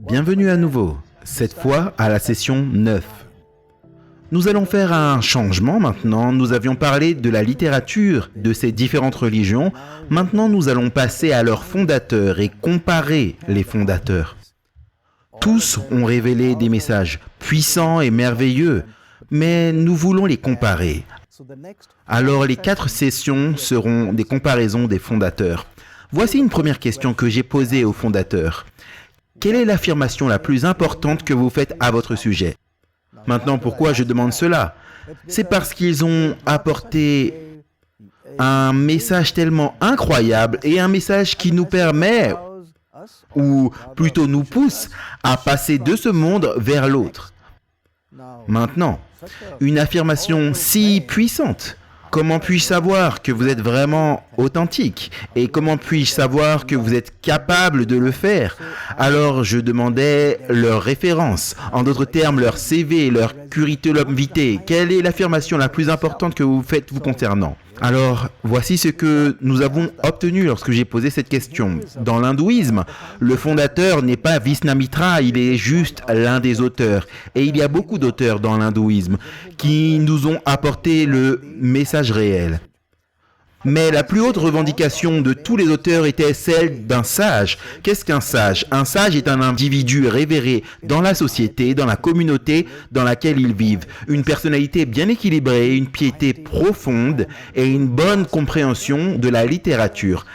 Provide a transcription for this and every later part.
Bienvenue à nouveau, cette fois à la session 9. Nous allons faire un changement maintenant. Nous avions parlé de la littérature de ces différentes religions. Maintenant, nous allons passer à leurs fondateurs et comparer les fondateurs. Tous ont révélé des messages puissants et merveilleux, mais nous voulons les comparer. Alors, les 4 sessions seront des comparaisons des fondateurs. Voici une première question que j'ai posée aux fondateurs. Quelle est l'affirmation la plus importante que vous faites à votre sujet? Maintenant, pourquoi je demande cela? C'est parce qu'ils ont apporté un message tellement incroyable et un message qui nous permet, ou plutôt nous pousse, à passer de ce monde vers l'autre. Maintenant, une affirmation si puissante, comment puis-je savoir que vous êtes vraiment authentique? Et comment puis-je savoir que vous êtes capable de le faire? Alors je demandais leurs références, en d'autres termes leur CV, leur curriculum vitae. Quelle est l'affirmation la plus importante que vous faites vous concernant? Alors, voici ce que nous avons obtenu lorsque j'ai posé cette question. Dans l'hindouisme, le fondateur n'est pas Visnamitra, il est juste l'un des auteurs. Et il y a beaucoup d'auteurs dans l'hindouisme qui nous ont apporté le message réel. Mais la plus haute revendication de tous les auteurs était celle d'un sage. Qu'est-ce qu'un sage? Un sage est un individu révéré dans la société, dans la communauté dans laquelle ils vivent. Une personnalité bien équilibrée, une piété profonde et une bonne compréhension de la littérature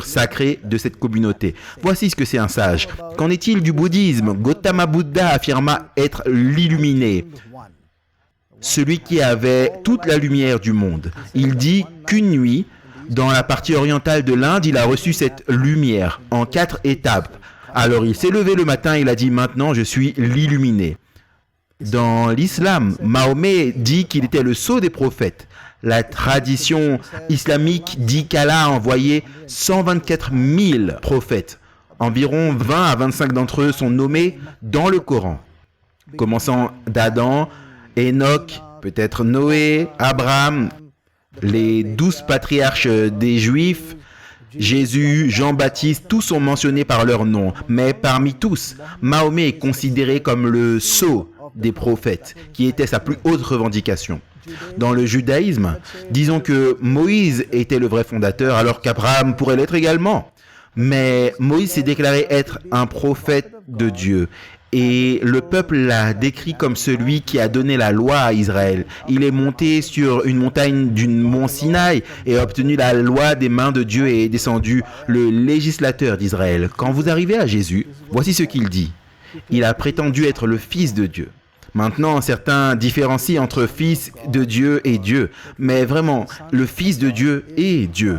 sacrée de cette communauté. Voici ce que c'est un sage. Qu'en est-il du bouddhisme? Gautama Buddha affirma être l'illuminé. Celui qui avait toute la lumière du monde. Il dit qu'une nuit, dans la partie orientale de l'Inde, il a reçu cette lumière en 4 étapes. Alors il s'est levé le matin, il a dit « Maintenant, je suis l'illuminé ». Dans l'islam, Mahomet dit qu'il était le sceau des prophètes. La tradition islamique dit qu'Allah a envoyé 124 000 prophètes. Environ 20 à 25 d'entre eux sont nommés dans le Coran. Commençant d'Adam, Enoch, peut-être Noé, Abraham, les 12 patriarches des Juifs, Jésus, Jean-Baptiste, tous sont mentionnés par leur nom. Mais parmi tous, Mahomet est considéré comme le sceau des prophètes, qui était sa plus haute revendication. Dans le judaïsme, disons que Moïse était le vrai fondateur, alors qu'Abraham pourrait l'être également. Mais Moïse s'est déclaré être un prophète de Dieu. Et le peuple l'a décrit comme celui qui a donné la loi à Israël. Il est monté sur une montagne du mont Sinaï et a obtenu la loi des mains de Dieu et est descendu le législateur d'Israël. Quand vous arrivez à Jésus, voici ce qu'il dit. Il a prétendu être le Fils de Dieu. Maintenant, certains différencient entre Fils de Dieu et Dieu. Mais vraiment, le Fils de Dieu est Dieu.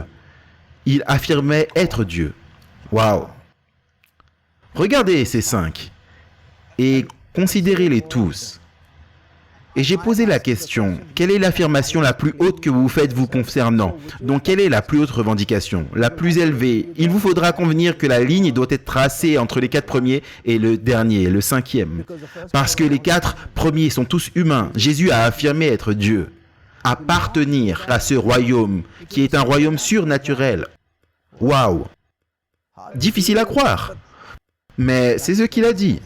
Il affirmait être Dieu. Waouh! Regardez ces 5. Et considérez-les tous. Et j'ai posé la question, quelle est l'affirmation la plus haute que vous faites vous concernant? Donc quelle est la plus haute revendication? La plus élevée? Il vous faudra convenir que la ligne doit être tracée entre les 4 premiers et le dernier, le 5e. Parce que les 4 premiers sont tous humains. Jésus a affirmé être Dieu. Appartenir à ce royaume, qui est un royaume surnaturel. Waouh! Difficile à croire. Mais c'est ce qu'il a dit.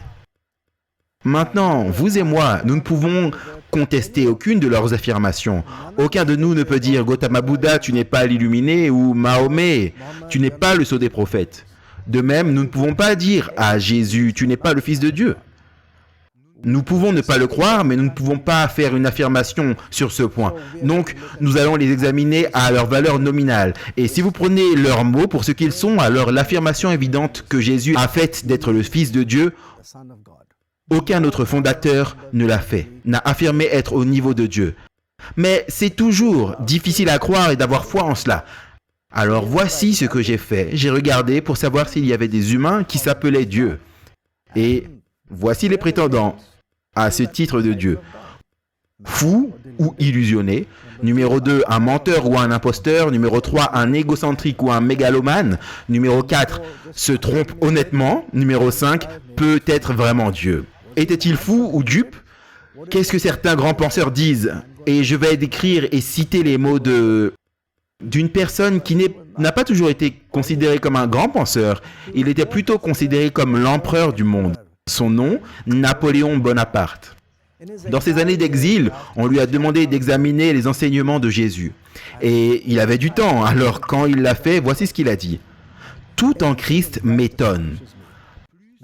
Maintenant, vous et moi, nous ne pouvons contester aucune de leurs affirmations. Aucun de nous ne peut dire « Gautama Buddha, tu n'es pas l'illuminé » ou « Mahomet, tu n'es pas le sceau des prophètes ». De même, nous ne pouvons pas dire à Jésus « Tu n'es pas le Fils de Dieu ». Nous pouvons ne pas le croire, mais nous ne pouvons pas faire une affirmation sur ce point. Donc, nous allons les examiner à leur valeur nominale. Et si vous prenez leurs mots pour ce qu'ils sont, alors l'affirmation évidente que Jésus a faite d'être le Fils de Dieu, aucun autre fondateur ne l'a fait, n'a affirmé être au niveau de Dieu. Mais c'est toujours difficile à croire et d'avoir foi en cela. Alors voici ce que j'ai fait. J'ai regardé pour savoir s'il y avait des humains qui s'appelaient Dieu. Et voici les prétendants à ce titre de Dieu. Fou ou illusionné. Numéro 2, un menteur ou un imposteur. Numéro 3, un égocentrique ou un mégalomane. Numéro 4, se trompe honnêtement. Numéro 5, peut être vraiment Dieu. Était-il fou ou dupe? Qu'est-ce que certains grands penseurs disent? Et je vais décrire et citer les mots d'une personne qui n'a pas toujours été considérée comme un grand penseur. Il était plutôt considéré comme l'empereur du monde. Son nom, Napoléon Bonaparte. Dans ses années d'exil, on lui a demandé d'examiner les enseignements de Jésus. Et il avait du temps, alors quand il l'a fait, voici ce qu'il a dit. « Tout en Christ m'étonne.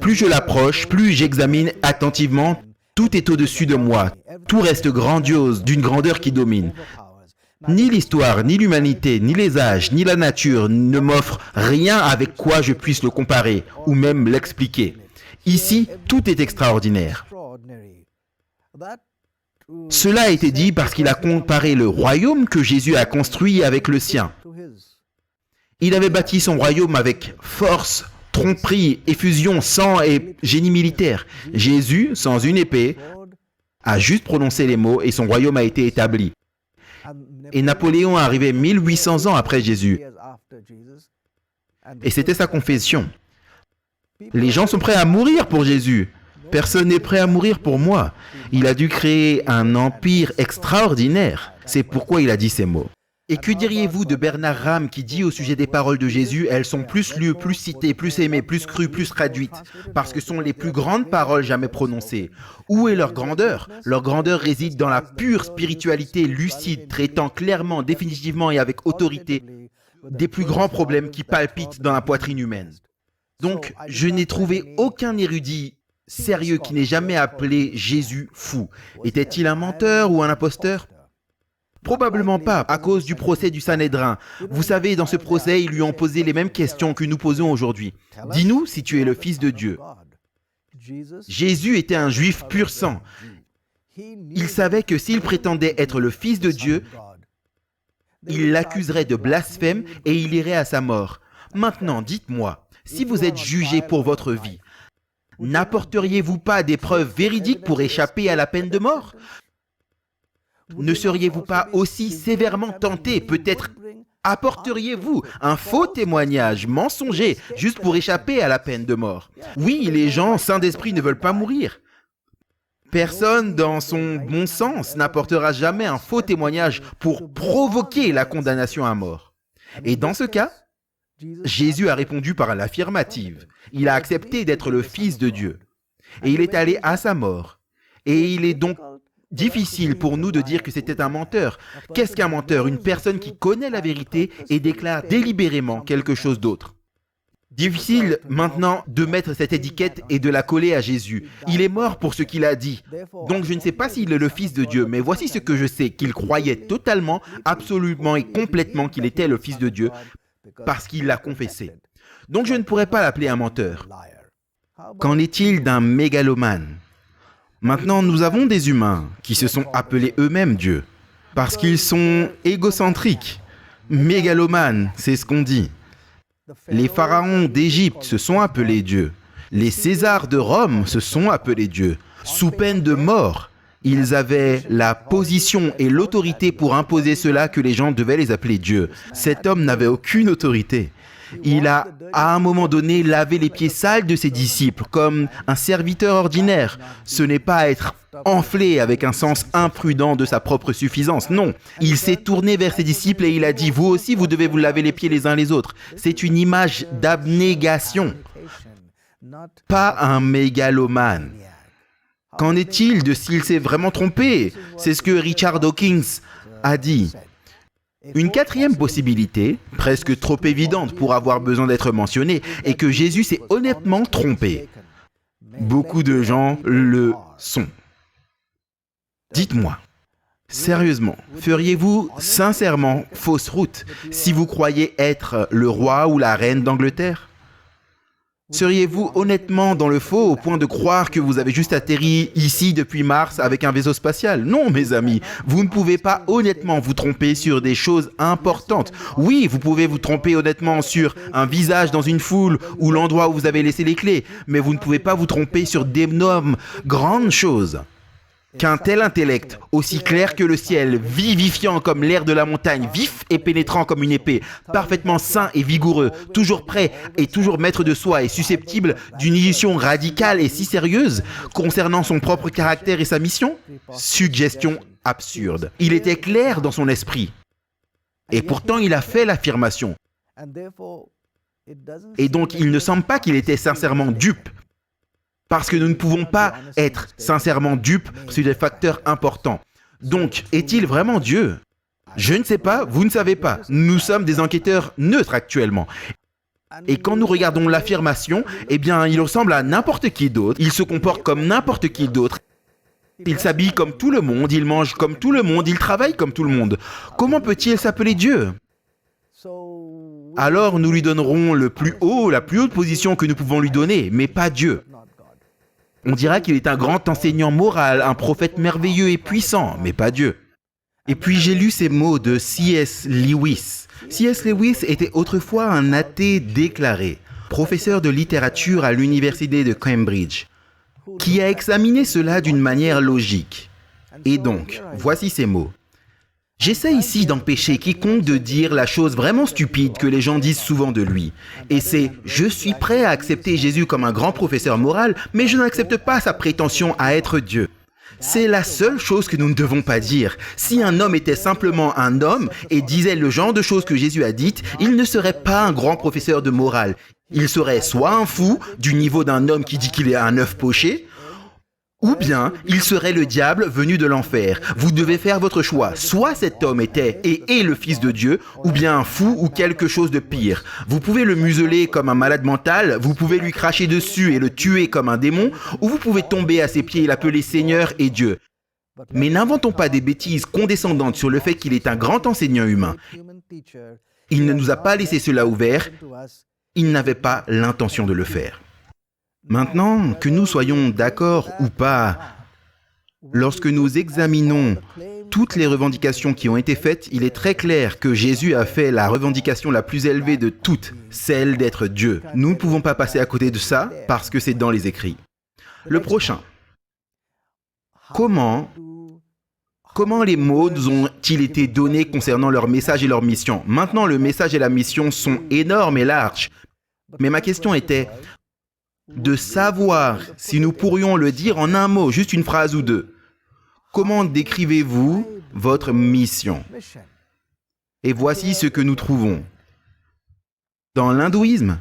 Plus je l'approche, plus j'examine attentivement, tout est au-dessus de moi. Tout reste grandiose, d'une grandeur qui domine. Ni l'histoire, ni l'humanité, ni les âges, ni la nature ne m'offrent rien avec quoi je puisse le comparer, ou même l'expliquer. Ici, tout est extraordinaire. » Cela a été dit parce qu'il a comparé le royaume que Jésus a construit avec le sien. Il avait bâti son royaume avec force, tromperie, effusion, sang et génie militaire. Jésus, sans une épée, a juste prononcé les mots et son royaume a été établi. Et Napoléon est arrivé 1800 ans après Jésus. Et c'était sa confession. Les gens sont prêts à mourir pour Jésus. Personne n'est prêt à mourir pour moi. Il a dû créer un empire extraordinaire. C'est pourquoi il a dit ces mots. Et que diriez-vous de Bernard Ram qui dit au sujet des paroles de Jésus, elles sont plus lues, plus citées, plus aimées, plus crues, plus traduites, parce que ce sont les plus grandes paroles jamais prononcées. Où est leur grandeur? Leur grandeur réside dans la pure spiritualité lucide, traitant clairement, définitivement et avec autorité des plus grands problèmes qui palpitent dans la poitrine humaine. Donc, je n'ai trouvé aucun érudit sérieux qui n'ait jamais appelé Jésus fou. Était-il un menteur ou un imposteur? Probablement pas, à cause du procès du Sanhédrin. Vous savez, dans ce procès, ils lui ont posé les mêmes questions que nous posons aujourd'hui. Dis-nous si tu es le Fils de Dieu. Jésus était un juif pur sang. Il savait que s'il prétendait être le Fils de Dieu, il l'accuserait de blasphème et il irait à sa mort. Maintenant, dites-moi, si vous êtes jugé pour votre vie, n'apporteriez-vous pas des preuves véridiques pour échapper à la peine de mort? Ne seriez-vous pas aussi sévèrement tenté? Peut-être apporteriez-vous un faux témoignage mensonger juste pour échapper à la peine de mort? Oui, les gens saints d'esprit ne veulent pas mourir. Personne dans son bon sens n'apportera jamais un faux témoignage pour provoquer la condamnation à mort. Et dans ce cas, Jésus a répondu par l'affirmative. Il a accepté d'être le Fils de Dieu. Et il est allé à sa mort. Et il est donc difficile pour nous de dire que c'était un menteur. Qu'est-ce qu'un menteur? Une personne qui connaît la vérité et déclare délibérément quelque chose d'autre. Difficile maintenant de mettre cette étiquette et de la coller à Jésus. Il est mort pour ce qu'il a dit. Donc je ne sais pas s'il est le Fils de Dieu, mais voici ce que je sais, qu'il croyait totalement, absolument et complètement qu'il était le Fils de Dieu parce qu'il l'a confessé. Donc je ne pourrais pas l'appeler un menteur. Qu'en est-il d'un mégalomane? Maintenant, nous avons des humains qui se sont appelés eux-mêmes Dieu, parce qu'ils sont égocentriques. Mégalomanes, c'est ce qu'on dit. Les pharaons d'Égypte se sont appelés Dieu. Les Césars de Rome se sont appelés Dieu. Sous peine de mort, ils avaient la position et l'autorité pour imposer cela que les gens devaient les appeler Dieu. Cet homme n'avait aucune autorité. Il a, à un moment donné, lavé les pieds sales de ses disciples, comme un serviteur ordinaire. Ce n'est pas être enflé avec un sens imprudent de sa propre suffisance, non. Il s'est tourné vers ses disciples et il a dit, vous aussi, vous devez vous laver les pieds les uns les autres. C'est une image d'abnégation, pas un mégalomane. Qu'en est-il de s'il s'est vraiment trompé? C'est ce que Richard Dawkins a dit. Une quatrième possibilité, presque trop évidente pour avoir besoin d'être mentionnée, est que Jésus s'est honnêtement trompé. Beaucoup de gens le sont. Dites-moi, sérieusement, feriez-vous sincèrement fausse route si vous croyez être le roi ou la reine d'Angleterre? Seriez-vous honnêtement dans le faux au point de croire que vous avez juste atterri ici depuis Mars avec un vaisseau spatial? Non, mes amis, vous ne pouvez pas honnêtement vous tromper sur des choses importantes. Oui, vous pouvez vous tromper honnêtement sur un visage dans une foule ou l'endroit où vous avez laissé les clés, mais vous ne pouvez pas vous tromper sur d'énormes, grandes choses. Qu'un tel intellect, aussi clair que le ciel, vivifiant comme l'air de la montagne, vif et pénétrant comme une épée, parfaitement sain et vigoureux, toujours prêt et toujours maître de soi et susceptible d'une illusion radicale et si sérieuse concernant son propre caractère et sa mission? Suggestion absurde. Il était clair dans son esprit. Et pourtant, il a fait l'affirmation. Et donc, il ne semble pas qu'il était sincèrement dupe. Parce que nous ne pouvons pas être sincèrement dupes sur des facteurs importants. Donc, est-il vraiment Dieu? Je ne sais pas, vous ne savez pas. Nous sommes des enquêteurs neutres actuellement. Et quand nous regardons l'affirmation, eh bien, il ressemble à n'importe qui d'autre. Il se comporte comme n'importe qui d'autre. Il s'habille comme tout le monde, il mange comme tout le monde, il travaille comme tout le monde. Comment peut-il s'appeler Dieu? Alors, nous lui donnerons la plus haute position que nous pouvons lui donner, mais pas Dieu. On dira qu'il est un grand enseignant moral, un prophète merveilleux et puissant, mais pas Dieu. Et puis j'ai lu ces mots de C.S. Lewis. C.S. Lewis était autrefois un athée déclaré, professeur de littérature à l'université de Cambridge, qui a examiné cela d'une manière logique. Et donc, voici ces mots. J'essaie ici d'empêcher quiconque de dire la chose vraiment stupide que les gens disent souvent de lui. Et c'est « Je suis prêt à accepter Jésus comme un grand professeur moral, mais je n'accepte pas sa prétention à être Dieu. » C'est la seule chose que nous ne devons pas dire. Si un homme était simplement un homme et disait le genre de choses que Jésus a dites, il ne serait pas un grand professeur de morale. Il serait soit un fou, du niveau d'un homme qui dit qu'il est un œuf poché, ou bien il serait le diable venu de l'enfer. Vous devez faire votre choix. Soit cet homme était et est le Fils de Dieu, ou bien un fou ou quelque chose de pire. Vous pouvez le museler comme un malade mental, vous pouvez lui cracher dessus et le tuer comme un démon, ou vous pouvez tomber à ses pieds et l'appeler Seigneur et Dieu. Mais n'inventons pas des bêtises condescendantes sur le fait qu'il est un grand enseignant humain. Il ne nous a pas laissé cela ouvert, il n'avait pas l'intention de le faire. Maintenant, que nous soyons d'accord ou pas, lorsque nous examinons toutes les revendications qui ont été faites, il est très clair que Jésus a fait la revendication la plus élevée de toutes, celle d'être Dieu. Nous ne pouvons pas passer à côté de ça parce que c'est dans les écrits. Le prochain. Comment les mots nous ont-ils été donnés concernant leur message et leur mission? Maintenant, le message et la mission sont énormes et larges. Mais ma question était de savoir si nous pourrions le dire en un mot, juste une phrase ou deux. Comment décrivez-vous votre mission? Et voici ce que nous trouvons. Dans l'hindouisme,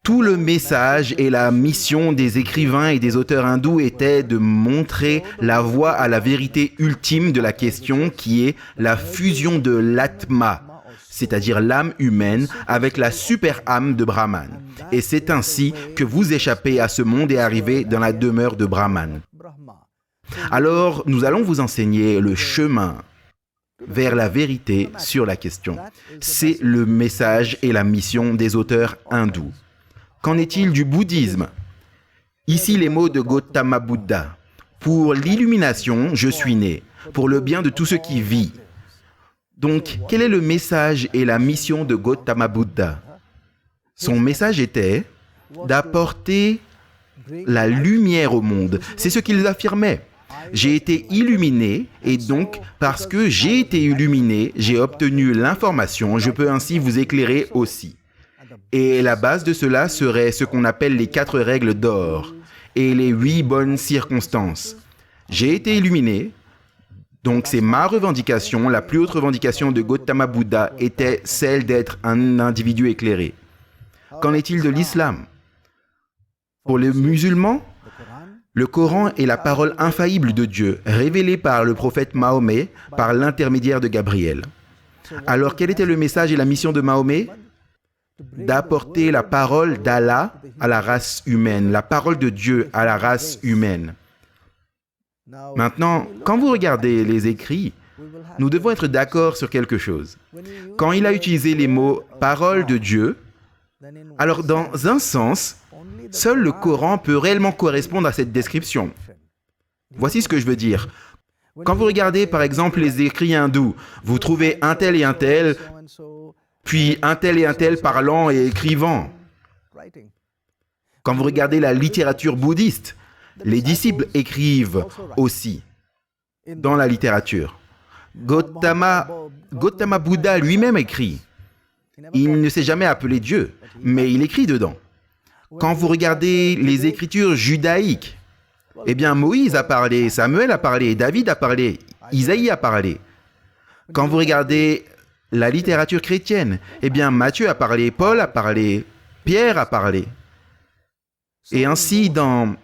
tout le message et la mission des écrivains et des auteurs hindous était de montrer la voie à la vérité ultime de la question qui est la fusion de l'Atma, c'est-à-dire l'âme humaine, avec la super-âme de Brahman. Et c'est ainsi que vous échappez à ce monde et arrivez dans la demeure de Brahman. Alors, nous allons vous enseigner le chemin vers la vérité sur la question. C'est le message et la mission des auteurs hindous. Qu'en est-il du bouddhisme? Ici les mots de Gautama Bouddha. Pour l'illumination, je suis né, pour le bien de tout ce qui vit. Donc, quel est le message et la mission de Gautama Bouddha? Son message était d'apporter la lumière au monde. C'est ce qu'il affirmait. J'ai été illuminé et donc, parce que j'ai été illuminé, j'ai obtenu l'information, je peux ainsi vous éclairer aussi. Et la base de cela serait ce qu'on appelle les 4 règles d'or et les 8 bonnes circonstances. J'ai été illuminé. Donc c'est ma revendication, la plus haute revendication de Gautama Bouddha était celle d'être un individu éclairé. Qu'en est-il de l'islam? Pour les musulmans, le Coran est la parole infaillible de Dieu, révélée par le prophète Mahomet par l'intermédiaire de Gabriel. Alors quel était le message et la mission de Mahomet? d'apporter la parole d'Allah à la race humaine, la parole de Dieu à la race humaine. Maintenant, quand vous regardez les écrits, nous devons être d'accord sur quelque chose. Quand il a utilisé les mots « parole de Dieu », alors dans un sens, seul le Coran peut réellement correspondre à cette description. Voici ce que je veux dire. Quand vous regardez par exemple les écrits hindous, vous trouvez un tel et un tel, puis un tel et un tel parlant et écrivant. Quand vous regardez la littérature bouddhiste, les disciples écrivent aussi dans la littérature. Gautama Bouddha lui-même écrit. Il ne s'est jamais appelé Dieu, mais il écrit dedans. Quand vous regardez les écritures judaïques, eh bien Moïse a parlé, Samuel a parlé, David a parlé, Isaïe a parlé. Quand vous regardez la littérature chrétienne, eh bien Matthieu a parlé, Paul a parlé, Pierre a parlé. Et ainsi, dans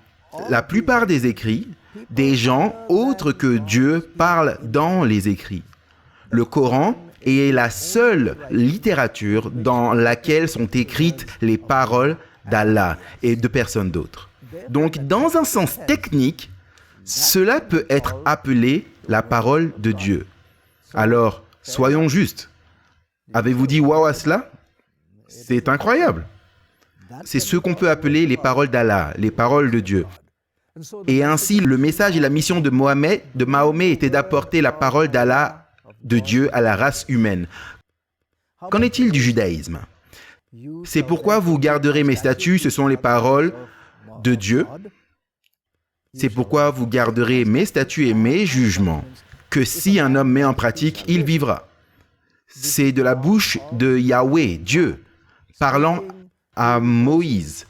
la plupart des écrits, des gens autres que Dieu parlent dans les écrits. Le Coran est la seule littérature dans laquelle sont écrites les paroles d'Allah et de personne d'autre. Donc, dans un sens technique, cela peut être appelé la parole de Dieu. Alors, soyons justes. Avez-vous dit waouh à cela? C'est incroyable. C'est ce qu'on peut appeler les paroles d'Allah, les paroles de Dieu. Et ainsi, le message et la mission de Mahomet était d'apporter la parole d'Allah, de Dieu, à la race humaine. Qu'en est-il du judaïsme? C'est pourquoi vous garderez mes statuts, ce sont les paroles de Dieu. C'est pourquoi vous garderez mes statuts et mes jugements, que si un homme met en pratique, il vivra. C'est de la bouche de Yahweh, Dieu, parlant à Moïse,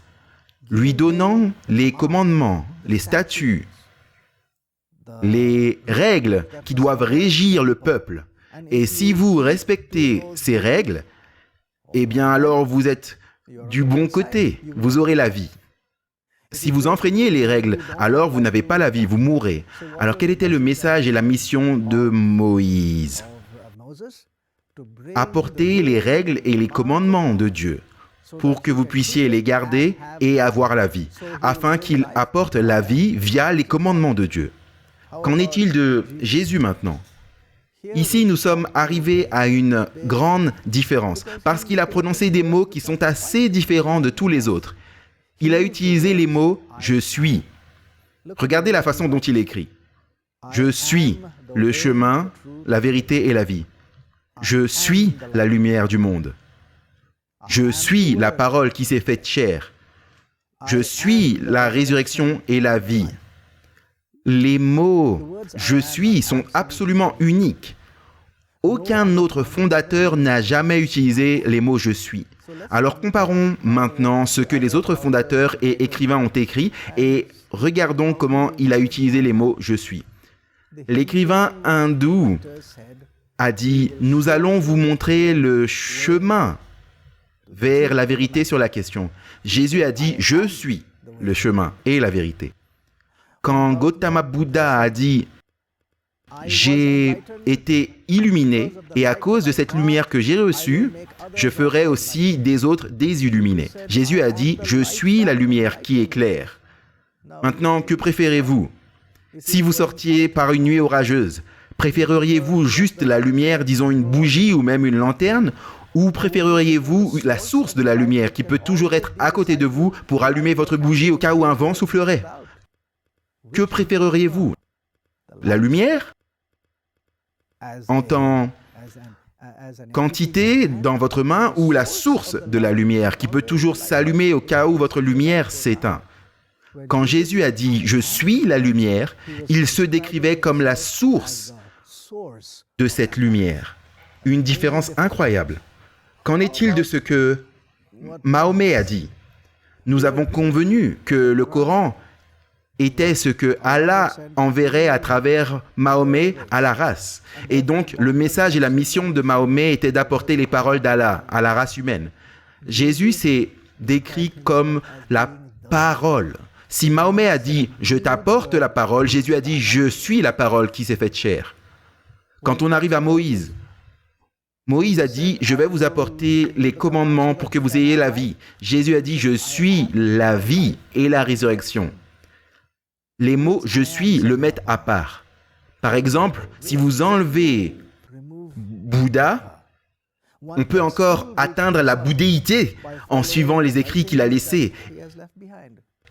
lui donnant les commandements, les statuts, les règles qui doivent régir le peuple. Et si vous respectez ces règles, eh bien alors vous êtes du bon côté, vous aurez la vie. Si vous enfreignez les règles, alors vous n'avez pas la vie, vous mourrez. Alors quel était le message et la mission de Moïse? Apporter les règles et les commandements de Dieu pour que vous puissiez les garder et avoir la vie, afin qu'il apporte la vie via les commandements de Dieu. Qu'en est-il de Jésus maintenant? Ici, nous sommes arrivés à une grande différence, parce qu'il a prononcé des mots qui sont assez différents de tous les autres. Il a utilisé les mots « je suis ». Regardez la façon dont il écrit. « Je suis le chemin, la vérité et la vie. Je suis la lumière du monde. Je suis la parole qui s'est faite chair. Je suis la résurrection et la vie. » Les mots « je suis » sont absolument uniques. Aucun autre fondateur n'a jamais utilisé les mots « je suis ». Alors comparons maintenant ce que les autres fondateurs et écrivains ont écrit et regardons comment il a utilisé les mots « je suis ». L'écrivain hindou a dit « Nous allons vous montrer le chemin vers la vérité sur la question. » Jésus a dit « Je suis le chemin et la vérité. » Quand Gautama Bouddha a dit « J'ai été illuminé et à cause de cette lumière que j'ai reçue, je ferai aussi des autres désilluminés. » Jésus a dit « Je suis la lumière qui éclaire. » Maintenant, que préférez-vous? Si vous sortiez par une nuit orageuse, préféreriez-vous juste la lumière, disons une bougie ou même une lanterne, ou préféreriez-vous la source de la lumière qui peut toujours être à côté de vous pour allumer votre bougie au cas où un vent soufflerait? Que préféreriez-vous? La lumière en tant quantité dans votre main ou la source de la lumière qui peut toujours s'allumer au cas où votre lumière s'éteint? Quand Jésus a dit « Je suis la lumière », il se décrivait comme la source de cette lumière. Une différence incroyable. Qu'en est-il de ce que Mahomet a dit? Nous avons convenu que le Coran était ce que Allah enverrait à travers Mahomet à la race. Et donc, le message et la mission de Mahomet était d'apporter les paroles d'Allah à la race humaine. Jésus s'est décrit comme la parole. Si Mahomet a dit « Je t'apporte la parole », Jésus a dit « Je suis la parole qui s'est faite chair ». Quand on arrive à Moïse, Moïse a dit, je vais vous apporter les commandements pour que vous ayez la vie. Jésus a dit, je suis la vie et la résurrection. Les mots je suis le mettent à part. Par exemple, si vous enlevez Bouddha, on peut encore atteindre la bouddhéité en suivant les écrits qu'il a laissés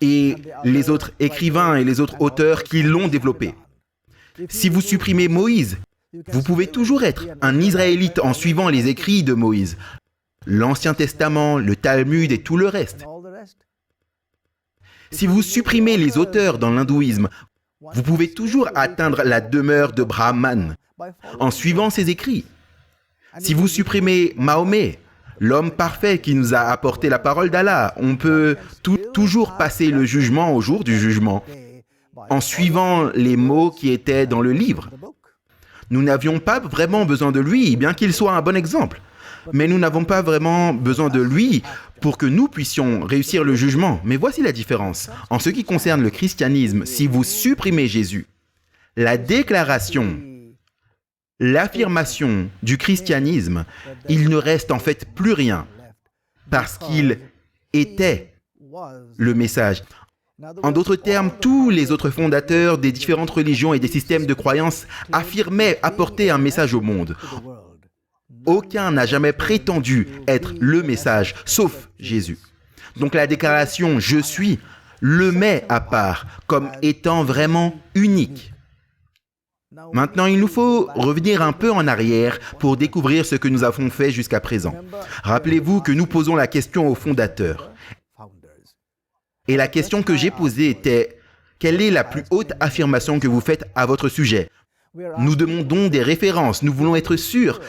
et les autres écrivains et les autres auteurs qui l'ont développé. Si vous supprimez Moïse, vous pouvez toujours être un Israélite en suivant les écrits de Moïse, l'Ancien Testament, le Talmud et tout le reste. Si vous supprimez les auteurs dans l'hindouisme, vous pouvez toujours atteindre la demeure de Brahman en suivant ses écrits. Si vous supprimez Mahomet, l'homme parfait qui nous a apporté la parole d'Allah, on peut toujours passer le jugement au jour du jugement en suivant les mots qui étaient dans le livre. Nous n'avions pas vraiment besoin de lui, bien qu'il soit un bon exemple. Mais nous n'avons pas vraiment besoin de lui pour que nous puissions réussir le jugement. Mais voici la différence. En ce qui concerne le christianisme, si vous supprimez Jésus, la déclaration, l'affirmation du christianisme, il ne reste en fait plus rien parce qu'il était le message. En d'autres termes, tous les autres fondateurs des différentes religions et des systèmes de croyances affirmaient apporter un message au monde. Aucun n'a jamais prétendu être le message, sauf Jésus. Donc la déclaration « Je suis » le met à part comme étant vraiment unique. Maintenant, il nous faut revenir un peu en arrière pour découvrir ce que nous avons fait jusqu'à présent. Rappelez-vous que nous posons la question aux fondateurs. Et la question que j'ai posée était « Quelle est la plus haute affirmation que vous faites à votre sujet ?» Nous demandons des références, nous voulons être sûrs,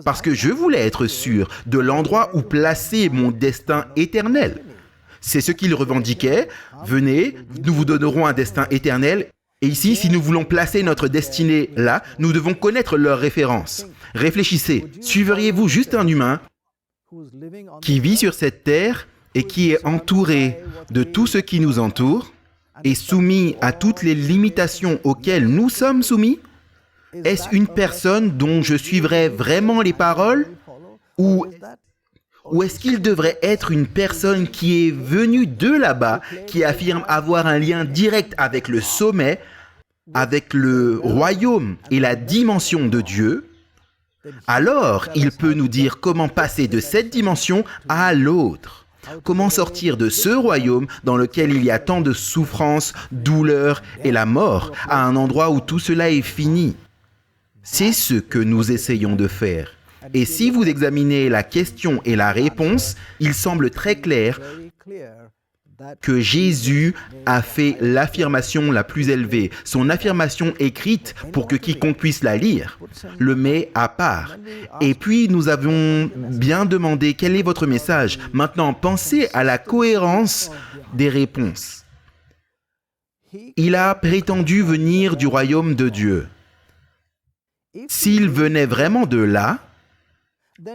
parce que je voulais être sûr de l'endroit où placer mon destin éternel. C'est ce qu'ils revendiquaient. Venez, nous vous donnerons un destin éternel. Et ici, si nous voulons placer notre destinée là, nous devons connaître leurs références. Réfléchissez, suivriez-vous juste un humain qui vit sur cette terre et qui est entouré de tout ce qui nous entoure et soumis à toutes les limitations auxquelles nous sommes soumis? Est-ce une personne dont je suivrai vraiment les paroles? Ou est-ce qu'il devrait être une personne qui est venue de là-bas, qui affirme avoir un lien direct avec le sommet, avec le royaume et la dimension de Dieu? Alors, il peut nous dire comment passer de cette dimension à l'autre. Comment sortir de ce royaume dans lequel il y a tant de souffrance, douleur et la mort, à un endroit où tout cela est fini? C'est ce que nous essayons de faire. Et si vous examinez la question et la réponse, il semble très clair que Jésus a fait l'affirmation la plus élevée. Son affirmation écrite, pour que quiconque puisse la lire, le met à part. Et puis nous avons bien demandé quel est votre message. Maintenant, pensez à la cohérence des réponses. Il a prétendu venir du royaume de Dieu. S'il venait vraiment de là,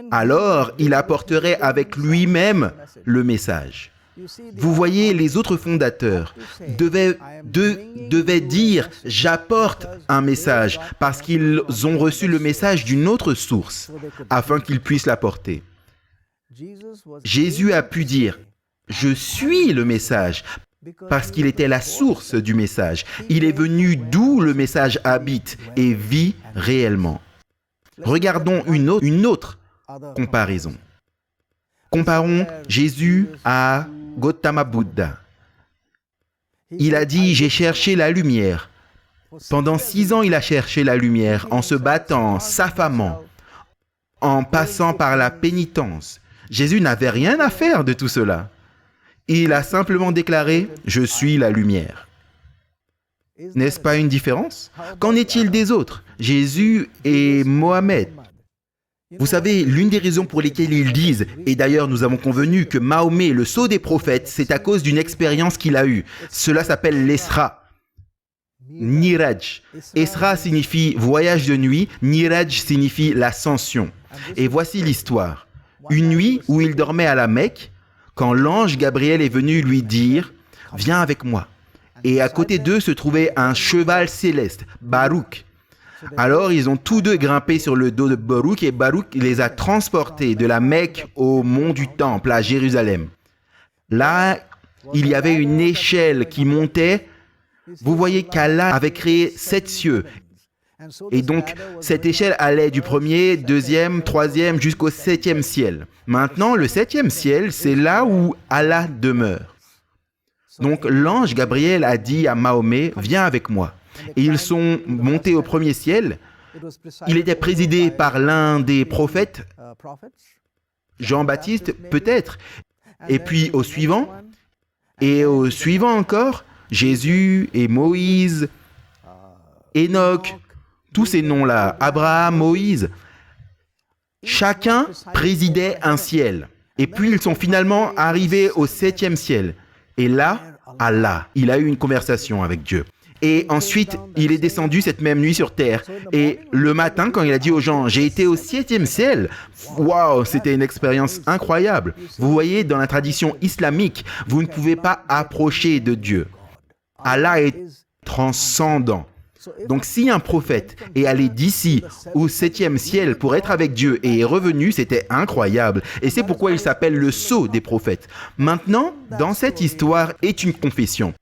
alors il apporterait avec lui-même le message. Vous voyez, les autres fondateurs devaient dire « j'apporte un message » parce qu'ils ont reçu le message d'une autre source afin qu'ils puissent l'apporter. Jésus a pu dire « je suis le message » parce qu'il était la source du message. Il est venu d'où le message habite et vit réellement. Regardons une autre comparaison. Comparons Jésus à Gautama Buddha. Il a dit « j'ai cherché la lumière ». Pendant 6 ans, il a cherché la lumière en se battant, s'affamant, en passant par la pénitence. Jésus n'avait rien à faire de tout cela. Il a simplement déclaré « je suis la lumière ». N'est-ce pas une différence? Qu'en est-il des autres? Jésus et Mohamed. Vous savez, l'une des raisons pour lesquelles ils disent, et d'ailleurs nous avons convenu que Mahomet, le sceau des prophètes, c'est à cause d'une expérience qu'il a eue. Cela s'appelle l'Esra. Niraj. Esra signifie voyage de nuit, Niraj signifie l'ascension. Et voici l'histoire. Une nuit où il dormait à la Mecque, quand l'ange Gabriel est venu lui dire « Viens avec moi ». Et à côté d'eux se trouvait un cheval céleste, Baruch. Alors ils ont tous deux grimpé sur le dos de Baruch et Baruch les a transportés de la Mecque au mont du Temple à Jérusalem. Là, il y avait une échelle qui montait. Vous voyez qu'Allah avait créé 7 cieux. Et donc, cette échelle allait du premier, deuxième, troisième jusqu'au 7e ciel. Maintenant, le 7e ciel, c'est là où Allah demeure. Donc, l'ange Gabriel a dit à Mahomet, « Viens avec moi ». Et ils sont montés au premier ciel. Il était présidé par l'un des prophètes, Jean-Baptiste peut-être, et puis au suivant encore, Jésus et Moïse, Enoch, tous ces noms-là, Abraham, Moïse, chacun présidait un ciel. Et puis ils sont finalement arrivés au 7e ciel. Et là, Allah, il a eu une conversation avec Dieu. Et ensuite, il est descendu cette même nuit sur terre. Et le matin, quand il a dit aux gens, j'ai été au 7e ciel, waouh, c'était une expérience incroyable. Vous voyez, dans la tradition islamique, vous ne pouvez pas approcher de Dieu. Allah est transcendant. Donc si un prophète est allé d'ici au 7e ciel pour être avec Dieu et est revenu, c'était incroyable. Et c'est pourquoi il s'appelle le sceau des prophètes. Maintenant, dans cette histoire est une confession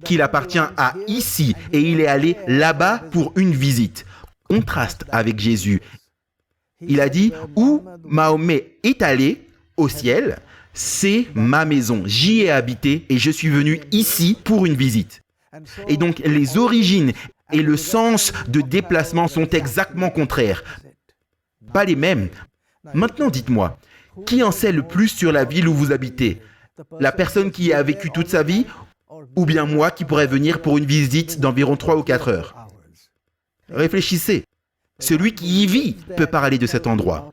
qu'il appartient à ici et il est allé là-bas pour une visite. Contraste avec Jésus. Il a dit, où Mahomet est allé au ciel, c'est ma maison. J'y ai habité et je suis venu ici pour une visite. Et donc les origines et le sens de déplacement sont exactement contraires. Pas les mêmes. Maintenant, dites-moi, qui en sait le plus sur la ville où vous habitez? La personne qui a vécu toute sa vie ou bien moi qui pourrais venir pour une visite d'environ 3 ou 4 heures? Réfléchissez. Celui qui y vit peut parler de cet endroit.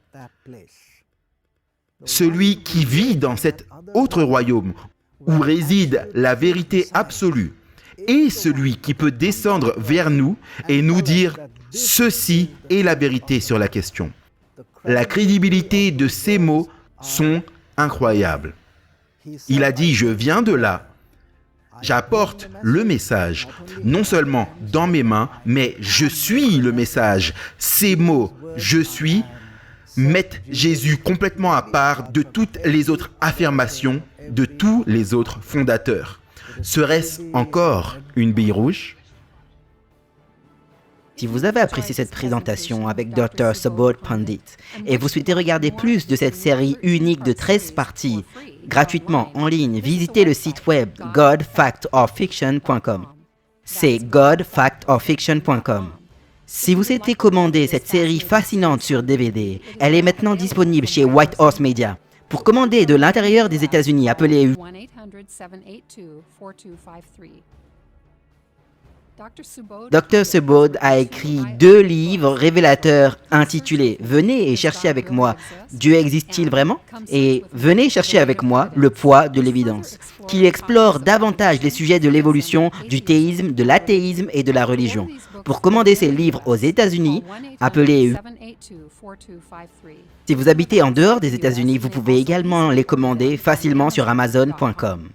Celui qui vit dans cet autre royaume où réside la vérité absolue est celui qui peut descendre vers nous et nous dire « Ceci est la vérité sur la question ». La crédibilité de ces mots sont incroyables. Il a dit « Je viens de là ». J'apporte le message, non seulement dans mes mains, mais je suis le message. Ces mots « je suis » mettent Jésus complètement à part de toutes les autres affirmations de tous les autres fondateurs. Serait-ce encore une bille rouge? Si vous avez apprécié cette présentation avec Dr. Subodh Pandit et vous souhaitez regarder plus de cette série unique de 13 parties gratuitement en ligne, visitez le site web godfactorfiction.com. C'est godfactorfiction.com. Si vous souhaitez commander cette série fascinante sur DVD, elle est maintenant disponible chez White Horse Media. Pour commander de l'intérieur des États-Unis, appelez 1-800-782-4253. Dr. Subodh a écrit 2 livres révélateurs intitulés « Venez et cherchez avec moi, Dieu existe-t-il vraiment ?» et « Venez chercher avec moi, le poids de l'évidence » qui explore davantage les sujets de l'évolution, du théisme, de l'athéisme et de la religion. Pour commander ces livres aux États-Unis, appelez 1-800-782-4253. Si vous habitez en dehors des États-Unis, vous pouvez également les commander facilement sur Amazon.com.